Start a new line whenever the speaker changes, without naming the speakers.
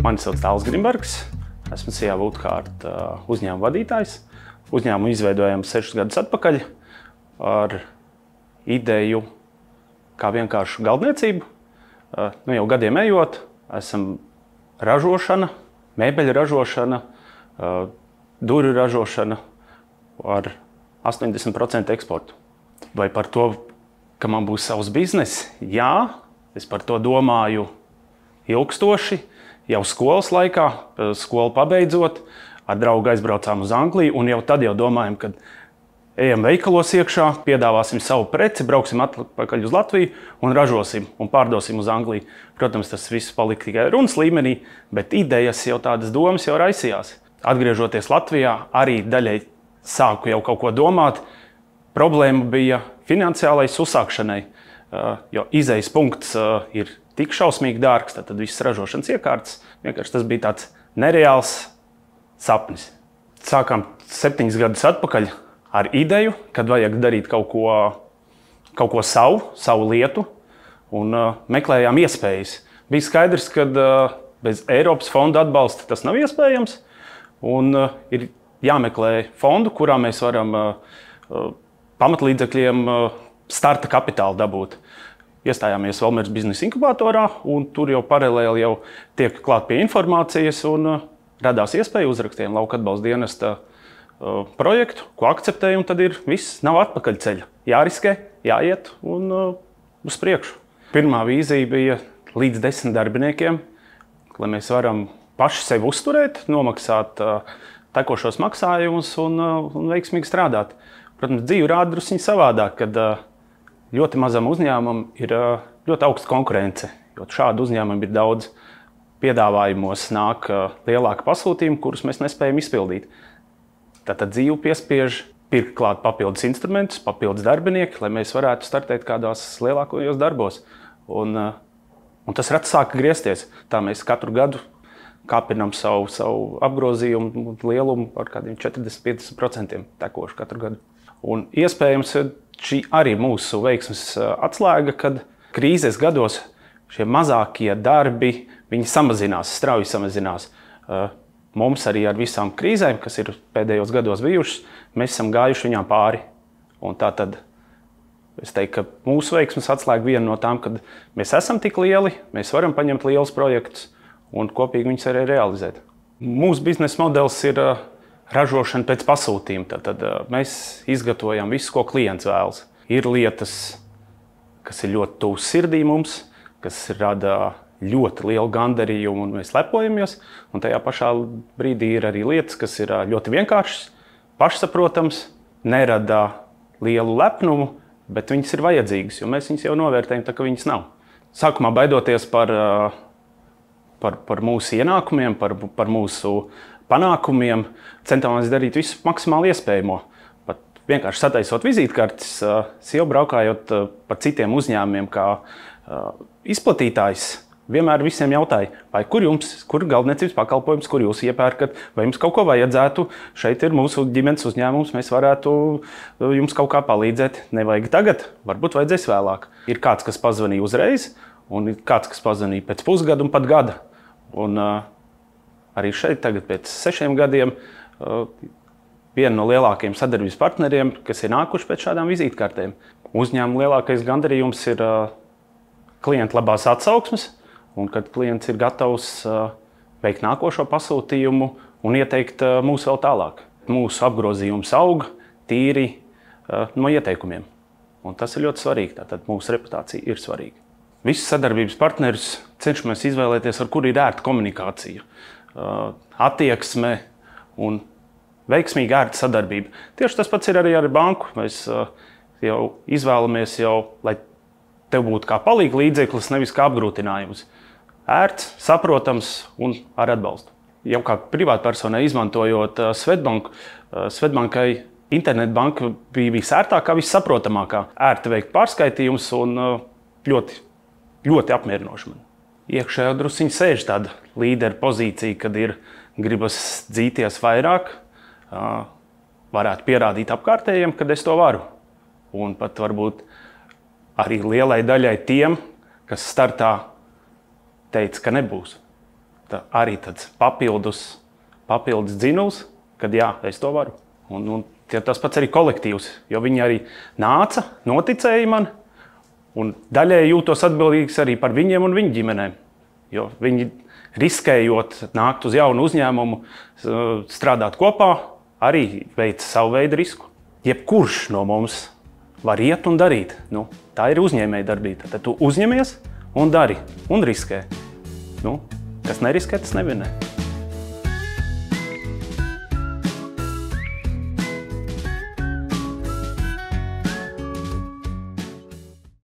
Mani sauc Tāls Grimbergs, esmu Sijā Woodkārt uzņēmuma vadītājs. Uzņēmumu izveidojām 6 gadus atpakaļ ar ideju kā vienkāršu galdniecību. Jau gadiem ejot, esam ražošana, mēbeļu ražošana, durvju ražošana ar 80% eksportu. Vai par to, ka man būs savs biznes? Jā, es par to domāju ilgstoši. Jau skolas laikā, skolu pabeidzot, ar draugu aizbraucām uz Angliju, un jau tad domājam, kad ejam veikalos iekšā, piedāvāsim savu preci, brauksim atpakaļ uz Latviju un ražosim un pārdosim uz Angliju. Protams, tas viss palika tikai runas līmenī, bet idejas jau tādas domas jau raisījās. Atgriežoties Latvijā, arī daļai sāku jau kaut ko domāt. Problēma bija finansiālais uzsākšanai, jo izejas punkts ir tik šausmīgi dārgs, tad viss ražošanas iekārtas. Vienkārši tas bija tāds nereāls sapnis. Sākām 7 gadus atpakaļ ar ideju, kad vajag darīt kaut ko savu lietu, un meklējām iespējas. Bija skaidrs, ka bez Eiropas fonda atbalsta tas nav iespējams, un ir jāmeklē fondu, kurā mēs varam pamatlīdzekļiem starta kapitālu dabūt. Iestājāmies Valmieras biznesa inkubatorā, un tur jau paralēli tiek klāt pie informācijas, un radās iespēja uzrakstījām lauka atbalsta dienesta projektu, ko akceptēja, un tad ir viss, nav atpakaļceļa. Jāriskē, jāiet un uz priekšu. Pirmā vīzija bija līdz 10 darbiniekiem, lai mēs varam paši sevi uzturēt, nomaksāt tekošos maksājumus un veiksmīgi strādāt. Protams, dzīve rāda drusciņ savādāk, kad ļoti mazam uzņēmumam ir ļoti augsta konkurence, jo šādu uzņēmumu ir daudz. Piedāvājumos nāk lielāki pasūtījumi, kurus mēs nespējam izpildīt. Tātad dzīve piespiež pirkt klāt papildus instrumentus, papildus darbinieki, lai mēs varētu startēt kādās lielākajos darbos. Un tas rats sāka griezties. Tā mēs katru gadu kāpinām savu apgrozījumu lielumu par kādiem 40–50% tekošu katru gadu. Un iespējams, šī arī mūsu veiksmes atslēga, kad krīzes gados šie mazākie darbi, viņi samazinās, strauji samazinās. Mums arī ar visām krīzēm, kas ir pēdējos gados bijušas, mēs esam gājuši viņām pāri. Un tā tad es teiktu, ka mūsu veiksmes atslēga viena no tām, kad mēs esam tik lieli, mēs varam paņemt lielus projektus un kopīgi viņus arī realizēt. Mūsu biznesa modelis ir ražošana pēc pasūtījuma. Tad mēs izgatavojam visu, ko klients vēlas. Ir lietas, kas ir ļoti tuvas sirdī mums, kas rada ļoti lielu gandarījumu, un mēs lepojamies. Un tajā pašā brīdī ir arī lietas, kas ir ļoti vienkāršas, pašsaprotams, nerada lielu lepnumu, bet viņas ir vajadzīgas, jo mēs viņas jau novērtējam, tā ka viņas nav. Sākumā baidoties par mūsu ienākumiem, par mūsu panākumiem, centāmies darīt visu maksimāli iespējamo. Pat vienkārši sataisot vizītkartes, jau braukājot par citiem uzņēmumiem kā izplatītājs, vienmēr visiem jautāja, vai kur galdniecības pakalpojums, kur jūs iepērkat, vai jums kaut ko vajadzētu, šeit ir mūsu ģimenes uzņēmums, mēs varētu jums kaut kā palīdzēt. Nevajag tagad, varbūt vajadzēs vēlāk. Ir kāds, kas pazvanīja uzreiz, un ir kāds, kas pazvanīja pēc pusgada un pat gada. Un arī šeit tagad pēc 6 gadiem viena no lielākajiem sadarbības partneriem, kas ir nākuši pēc šādām vizītkartēm. Uzņēmuma lielākais gandarījums ir klienta labās atsauksmes, un kad klients ir gatavs veikt nākošo pasūtījumu un ieteikt mūs vēl tālāk. Mūsu apgrozījums aug tīri no ieteikumiem, un tas ir ļoti svarīgi, tātad mūsu reputācija ir svarīga. Visus sadarbības partnerus cenšamies izvēlēties, ar kuru ir ērta komunikācija, attieksme un veiksmīga ērta sadarbība. Tieši tas pats ir arī ar banku. Mēs jau izvēlamies, lai tev būtu kā palīga līdzeklis, nevis kā apgrūtinājums. Ērts, saprotams un ar atbalstu. Jau kā privātpersonai izmantojot Swedbanku, Swedbankai internetbanka bija visērtākā, vissaprotamākā. Ērti veikt pārskaitījumus un ļoti apmierinoši man. Iekšējā drusciņ sēž tāda līdera pozīcija, kad gribas dzīties vairāk, varētu pierādīt apkārtējiem, kad es to varu. Un pat varbūt arī lielai daļai tiem, kas startā teica, ka nebūs. arī tāds papildus dzinuls, kad jā, es to varu. Un tas pats arī kolektīvs, jo viņi arī nāca, noticēja man, un daļēji jūtos atbildīgs arī par viņiem un viņu ģimenēm. Jo viņi riskējot nākt uz jaunu uzņēmumu, strādāt kopā, arī veic savu veidu risku. Jebkurš no mums var iet un darīt. Tā ir uzņēmēja darbība. Tad tu uzņemies un dari un riskē. Kas neriskē, tas nevinē.